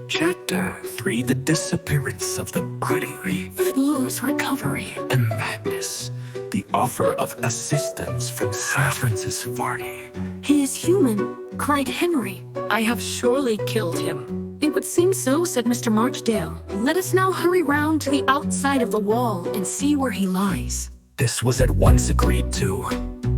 Chapter 3: The Disappearance of the Body, Flu's Recovery, and Madness. The offer of assistance from Sir Francis Varney. He is human, cried Henry. I have surely killed him. It would seem so, said Mr. Marchdale. Let us now hurry round to the outside of the wall and see where he lies. This was at once agreed to,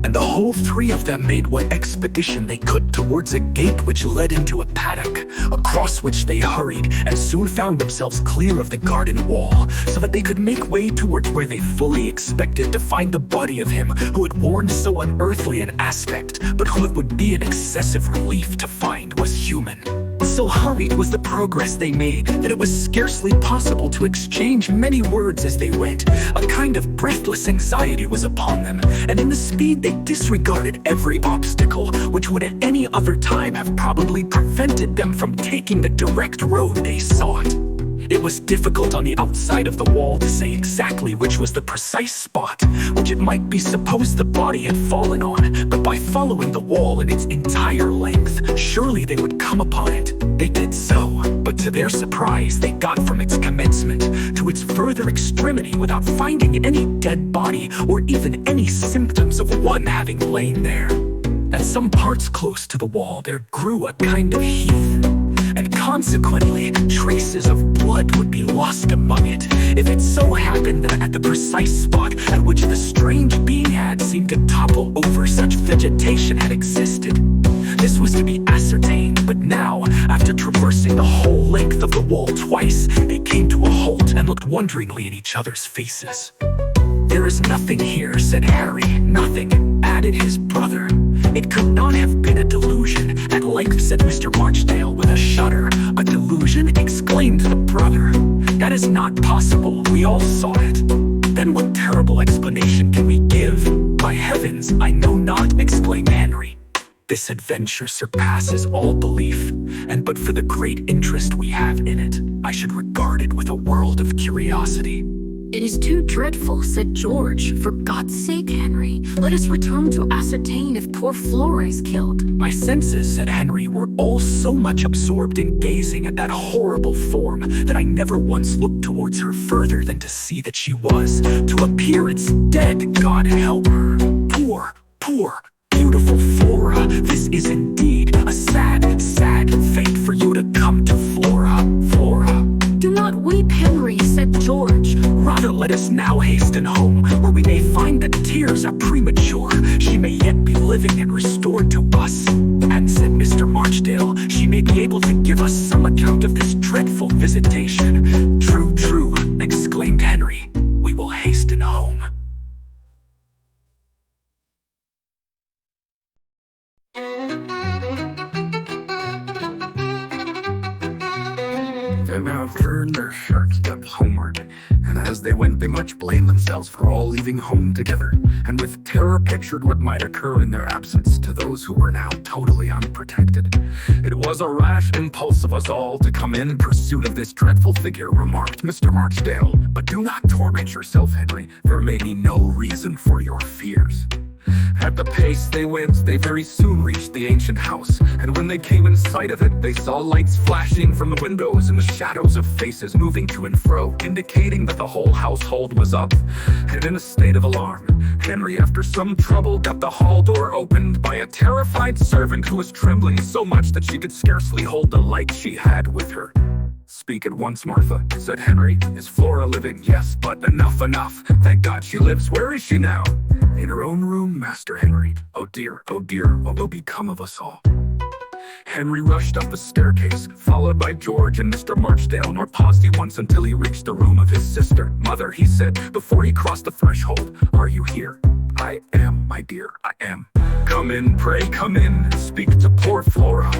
and the whole three of them made what expedition they could towards a gate which led into a paddock, across which they hurried and soon found themselves clear of the garden wall, so that they could make way towards where they fully expected to find the body of him who had worn so unearthly an aspect, but who it would be an excessive relief to find was human. So hurried was the progress they made that it was scarcely possible to exchange many words as they went. A kind of breathless anxiety was upon them, and in the speed they disregarded every obstacle which would at any other time have probably prevented them from taking the direct road they sought. It was difficult on the outside of the wall to say exactly which was the precise spot which it might be supposed the body had fallen on, but by following the wall in its entire length, surely they would come upon it. They did so, but to their surprise, they got from its commencement to its further extremity without finding any dead body or even any symptoms of one having lain there. At some parts close to the wall, there grew a kind of heath, and consequently, traces of blood would be lost among it, if it so happened that at the precise spot at which the strange being had seemed to topple over, such vegetation had existed. This was to be ascertained, but now, after traversing the whole length of the wall twice, they came to a halt and looked wonderingly in each other's faces. "There is nothing here," said Harry. "Nothing," added his brother. "It could not have been a delusion," at length said Mr. Marchdale with a shudder. "A delusion?" exclaimed the brother. "That is not possible. We all saw it." "Then what terrible explanation can we give?" "By heavens, I know not," exclaimed Henry. "This adventure surpasses all belief, and but for the great interest we have in it, I should regard it with a world of curiosity." It is too dreadful, said George. For God's sake, Henry, let us return to ascertain if poor Flora is killed. "My senses," said Henry, "were all so much absorbed in gazing at that horrible form that I never once looked towards her further than to see that she was, to appearance, dead. God help her. Poor, beautiful Flora. This is indeed a sad, sad fate for you to come to Flora. Do not weep, Henry, said George. Rather let us now hasten home, where we may find that tears are premature. She may yet be living and restored to us. And said Mr. Marchdale, she may be able to give us some account of this dreadful visitation. True, exclaimed Henry. We will hasten home. They now turned their sharp steps homeward, and as they went they much blamed themselves for all leaving home together, and with terror pictured what might occur in their absence to those who were now totally unprotected. "It was a rash impulse of us all to come in pursuit of this dreadful figure," remarked Mr. Marchdale. "But do not torment yourself, Henry. There may be no reason for your fears." At the pace they went, they very soon reached the ancient house, and when they came in sight of it, they saw lights flashing from the windows and the shadows of faces moving to and fro, indicating that the whole household was up and in a state of alarm. Henry, after some trouble, got the hall door opened by a terrified servant who was trembling so much that she could scarcely hold the light she had with her. "Speak at once, Martha," said Henry. "Is Flora living?" "Yes, but enough. Thank God she lives. Where is she now?" "In her own room, Master Henry." "Oh dear, what will become of us all?" Henry rushed up the staircase, followed by George and Mr. Marchdale, nor paused he once until he reached the room of his sister. "Mother," he said, before he crossed the threshold, "are you here?" "I am, my dear, I am." "Come in, pray, come in. Speak to poor Flora."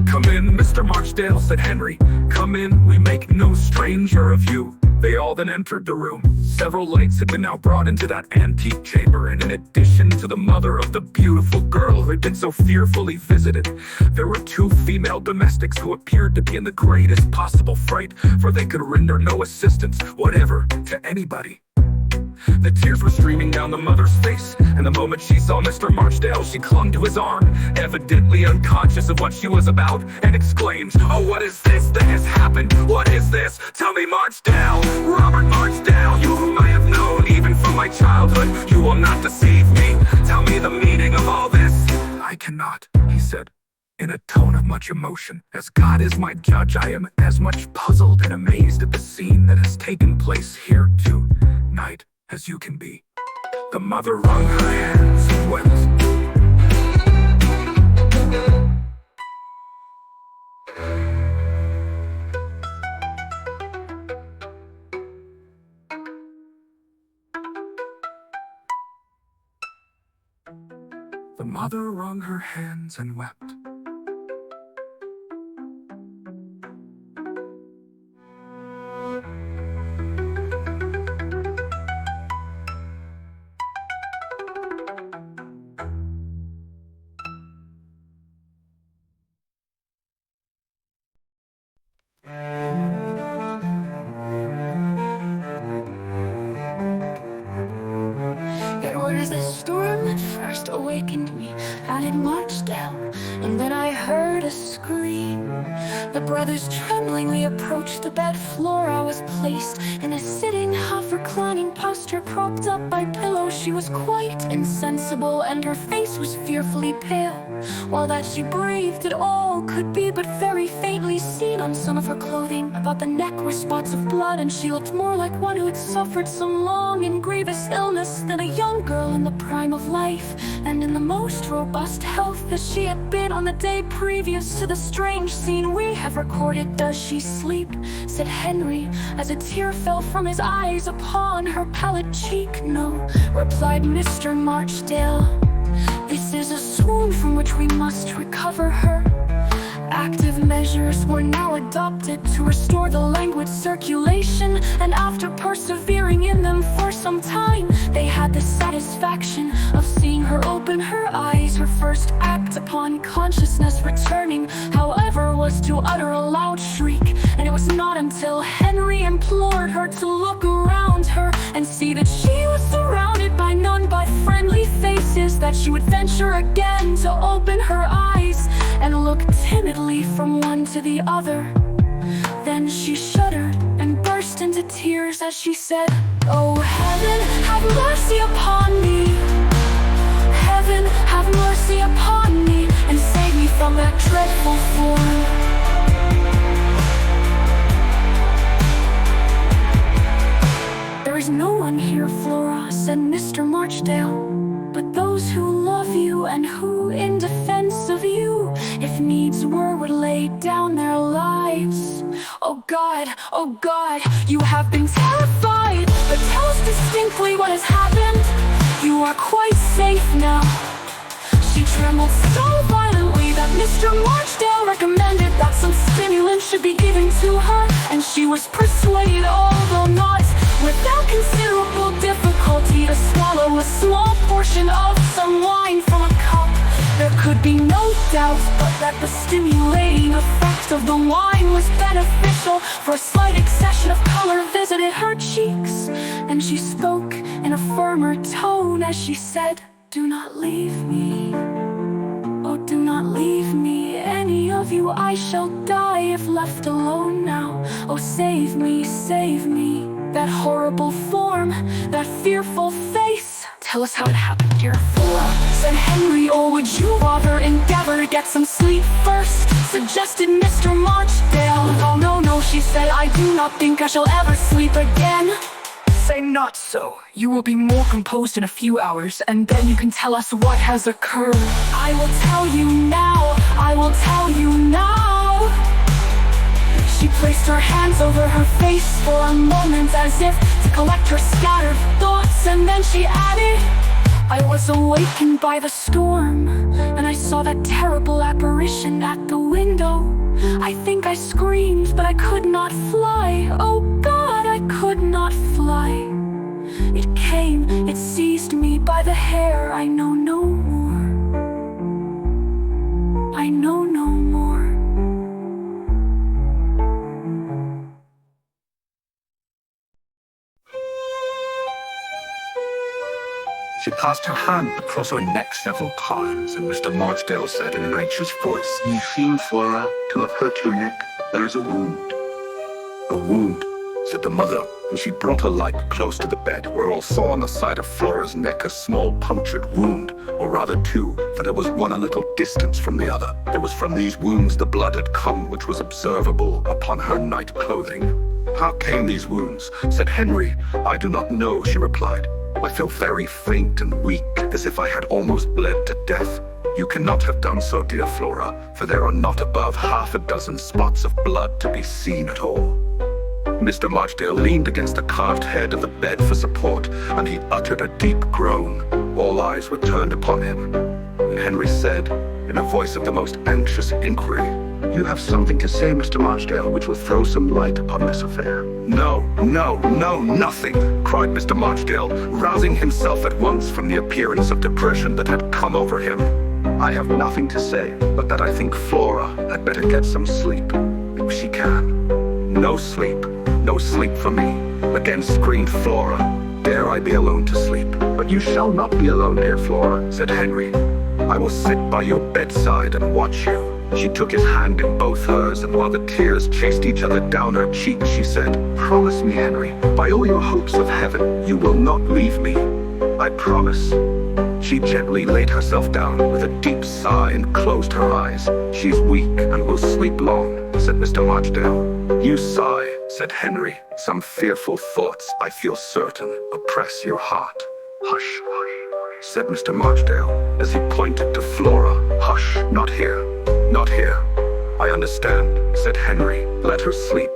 "Come in, Mr. Marchdale," said Henry. "Come in, we make no stranger of you." They all then entered the room. Several lights had been now brought into that antique chamber, and in addition to the mother of the beautiful girl who had been so fearfully visited, there were two female domestics who appeared to be in the greatest possible fright, for they could render no assistance whatever to anybody. The tears were streaming down the mother's face, and the moment she saw Mr. Marchdale, she clung to his arm, evidently unconscious of what she was about, and exclaimed, "Oh, what is this that has happened? What is this? Tell me, Marchdale, Robert Marchdale, you whom I have known even from my childhood, you will not deceive me. Tell me the meaning of all this." "I cannot," he said, in a tone of much emotion. "As God is my judge, I am as much puzzled and amazed at the scene that has taken place here tonight as you can be." The mother wrung her hands and wept. The mother wrung her hands and wept. It was the storm that first awakened me, added Marchdale, and then I heard a scream. The brothers tremblingly approached the bed floor. I was placed in a sitting, half-reclining posture, propped up by pillows. She was quite insensible, and her face was fearfully pale. While that she breathed, it all could be but very faintly seen on some of her clothing. About the neck were spots of blood, and she looked more like one who had suffered some long and grievous illness than a young girl in the prime of life, and in the most robust health that she had been on the day previous to the strange scene we have recorded. "Does she sleep?" said Henry, as a tear fell from his eyes upon her pallid cheek. "No," replied Mr. Marchdale. "This is a swoon from which we must recover her." Active measures were now adopted to restore the languid circulation, and after persevering in them for some time, they had the satisfaction of seeing her open her eyes. Her first act upon consciousness returning, however, was to utter a loud shriek, and it was not until Henry implored her to look around her and see that she was surrounded by none but friendly faces that she would venture again to open her eyes and look timidly from one to the other. Then she shuddered and burst into tears as she said, "Oh, heaven, have mercy upon me. Heaven, have mercy upon me, and save me from that dreadful form." "There is no one here, Flora," said Mr. Marchdale, "but those who love you and who, in defense of you, if needs were, would lay down their lives. Oh God, you have been terrified, but tell us distinctly what has happened. You are quite safe now." She trembled so violently that Mr. Marchdale recommended that some stimulant should be given to her, and she was persuaded, although not without considerable difficulty, to swallow a small portion of some wine from a cup. There could be no doubt but that the stimulating effect of the wine was beneficial, for a slight accession of color visited her cheeks, and she spoke in a firmer tone as she said, "Do not leave me. Oh, do not leave me, any of you. I shall die if left alone now. Oh, save me, save me. That horrible form, that fearful face. Tell us how it happened, dear Flora," said Henry, "or would you rather endeavor to get some sleep first?" suggested Mr. Marchdale. "Oh, no," she said, "I do not think I shall ever sleep again." "Say not so. You will be more composed in a few hours, and then you can tell us what has occurred." "I will tell you now. I will tell you now." She placed her hands over her face for a moment as if to collect her scattered thoughts, and then she added, "I was awakened by the storm, and I saw that terrible apparition at the window. I think I screamed, but I could not fly. Oh God, I could not fly. It came, it seized me by the hair. I know no more. I know no more." She passed her hand across her neck several times, and Mr. Marchdale said in an anxious voice, "You seem, Flora, to have hurt your neck. There is a wound." "A wound," said the mother, and she brought a light close to the bed, where all saw on the side of Flora's neck a small punctured wound, or rather two, for there was one a little distance from the other. It was from these wounds the blood had come which was observable upon her night clothing. "How came these wounds?" said Henry. "I do not know," she replied. "I feel very faint and weak, as if I had almost bled to death." "You cannot have done so, dear Flora, for there are not above half a dozen spots of blood to be seen at all." Mr. Marchdale leaned against the carved head of the bed for support, and he uttered a deep groan. All eyes were turned upon him, and Henry said, in a voice of the most anxious inquiry, "You have something to say, Mr. Marchdale, which will throw some light upon this affair." "No, nothing," cried Mr. Marchdale, rousing himself at once from the appearance of depression that had come over him. "I have nothing to say, but that I think Flora had better get some sleep, if she can." No sleep for me," again screamed Flora. "Dare I be alone to sleep?" "But you shall not be alone, dear Flora," said Henry. "I will sit by your bedside and watch you." She took his hand in both hers, and while the tears chased each other down her cheeks, she said, "Promise me, Henry, by all your hopes of heaven, you will not leave me." "I promise." She gently laid herself down with a deep sigh and closed her eyes. "She's weak and will sleep long," said Mr. Marchdale. "You sigh," said Henry. "Some fearful thoughts, I feel certain, oppress your heart." "Hush, said Mr. Marchdale, as he pointed to Flora. "Hush, not here, not here." "I understand," said Henry. "Let her sleep."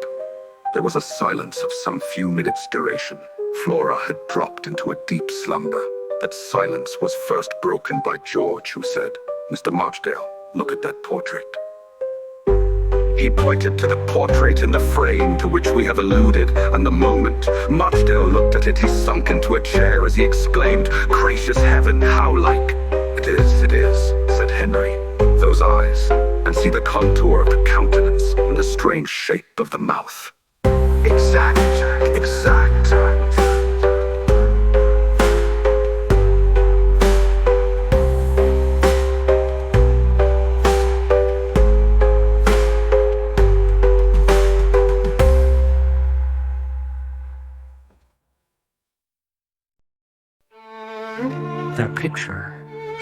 There was a silence of some few minutes' duration. Flora had dropped into a deep slumber. That silence was first broken by George, who said, "Mr. Marchdale, look at that portrait." He pointed to the portrait in the frame to which we have alluded, and the moment Marchdale looked at it, he sunk into a chair as he exclaimed, "Gracious heaven, how like!" It is," said Henry. "Those eyes, and see the contour of the countenance, and the strange shape of the mouth. Exact. That picture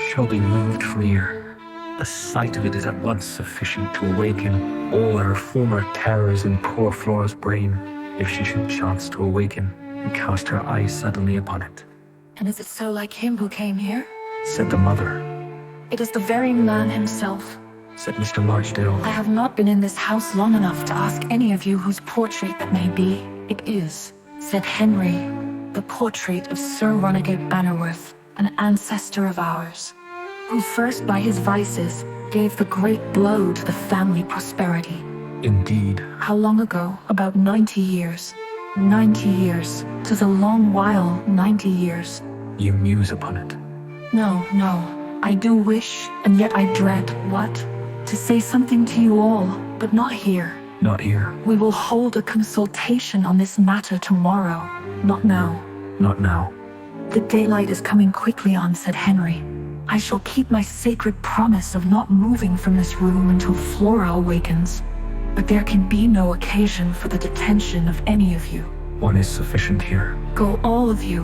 shall be moved from here. The sight of it is at once sufficient to awaken all her former terrors in poor Flora's brain, if she should chance to awaken and cast her eyes suddenly upon it. And is it so like him who came here? Said the mother. It is the very man himself. Said Mr. Marchdale. I have not been in this house long enough to ask any of you whose portrait that may be. It is, said Henry, the portrait of Sir Runagate Bannerworth, an ancestor of ours, who first by his vices gave the great blow to the family prosperity. Indeed. How long ago? About 90 years. 90 years. 'Tis a long while, 90 years. You muse upon it. No. I do wish, and yet I dread, what? To say something to you all, but not here. Not here. We will hold a consultation on this matter tomorrow. Not now. Not now. The daylight is coming quickly on, said Henry. I shall keep my sacred promise of not moving from this room until Flora awakens. But there can be no occasion for the detention of any of you. One is sufficient here. Go all of you,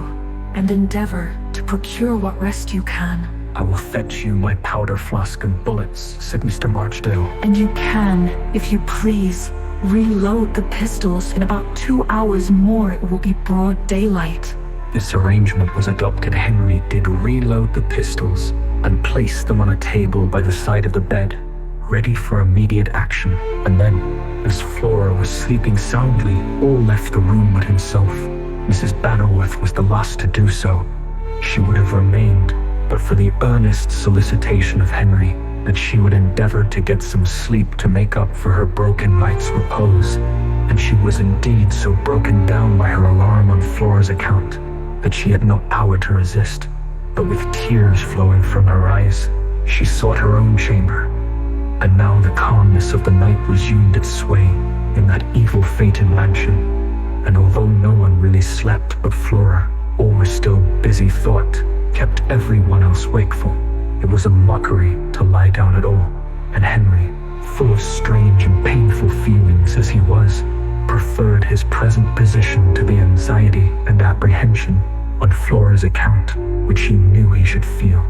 and endeavor to procure what rest you can. I will fetch you my powder flask and bullets, said Mr. Marchdale. And you can, if you please, reload the pistols. In about 2 hours more it will be broad daylight. This arrangement was adopted. Henry did reload the pistols and place them on a table by the side of the bed, ready for immediate action. And then, as Flora was sleeping soundly, all left the room but himself. Mrs. Bannerworth was the last to do so. She would have remained, but for the earnest solicitation of Henry, that she would endeavor to get some sleep to make up for her broken night's repose. And she was indeed so broken down by her alarm on Flora's account, that she had no power to resist, but with tears flowing from her eyes, she sought her own chamber. And now the calmness of the night resumed its sway in that evil-fated mansion, and although no one really slept but Flora, all was still busy thought, kept everyone else wakeful. It was a mockery to lie down at all, and Henry, full of strange and painful feelings as he was, preferred his present position to the anxiety and apprehension on Flora's account, which he knew he should feel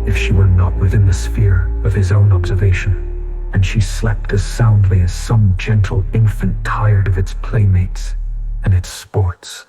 if she were not within the sphere of his own observation, and she slept as soundly as some gentle infant tired of its playmates and its sports.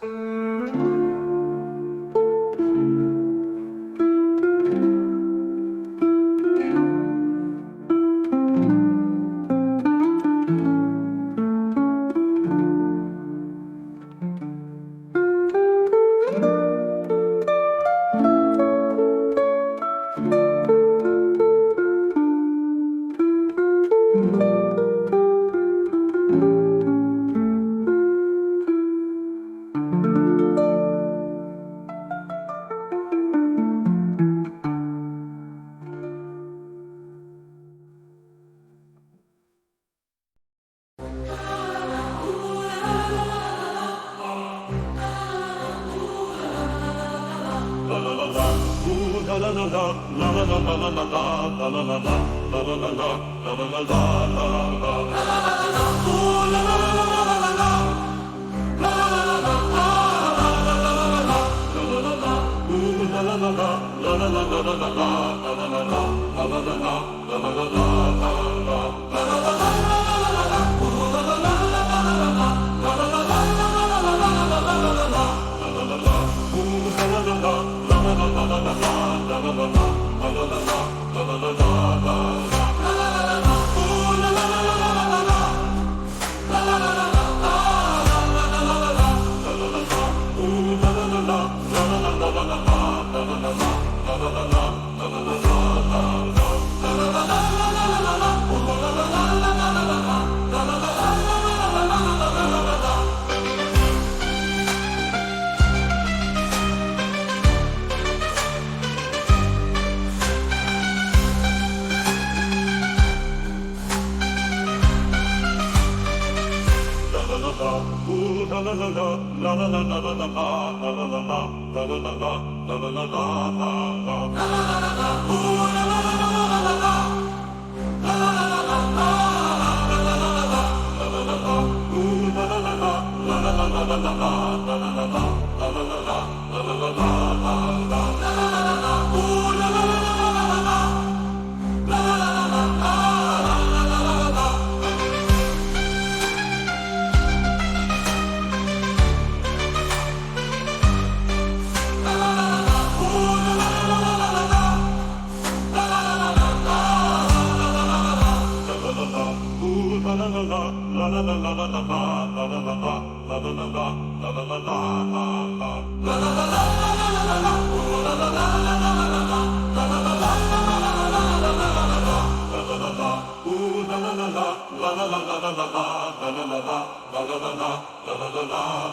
la la la la la la la la la la la la la la la la la la la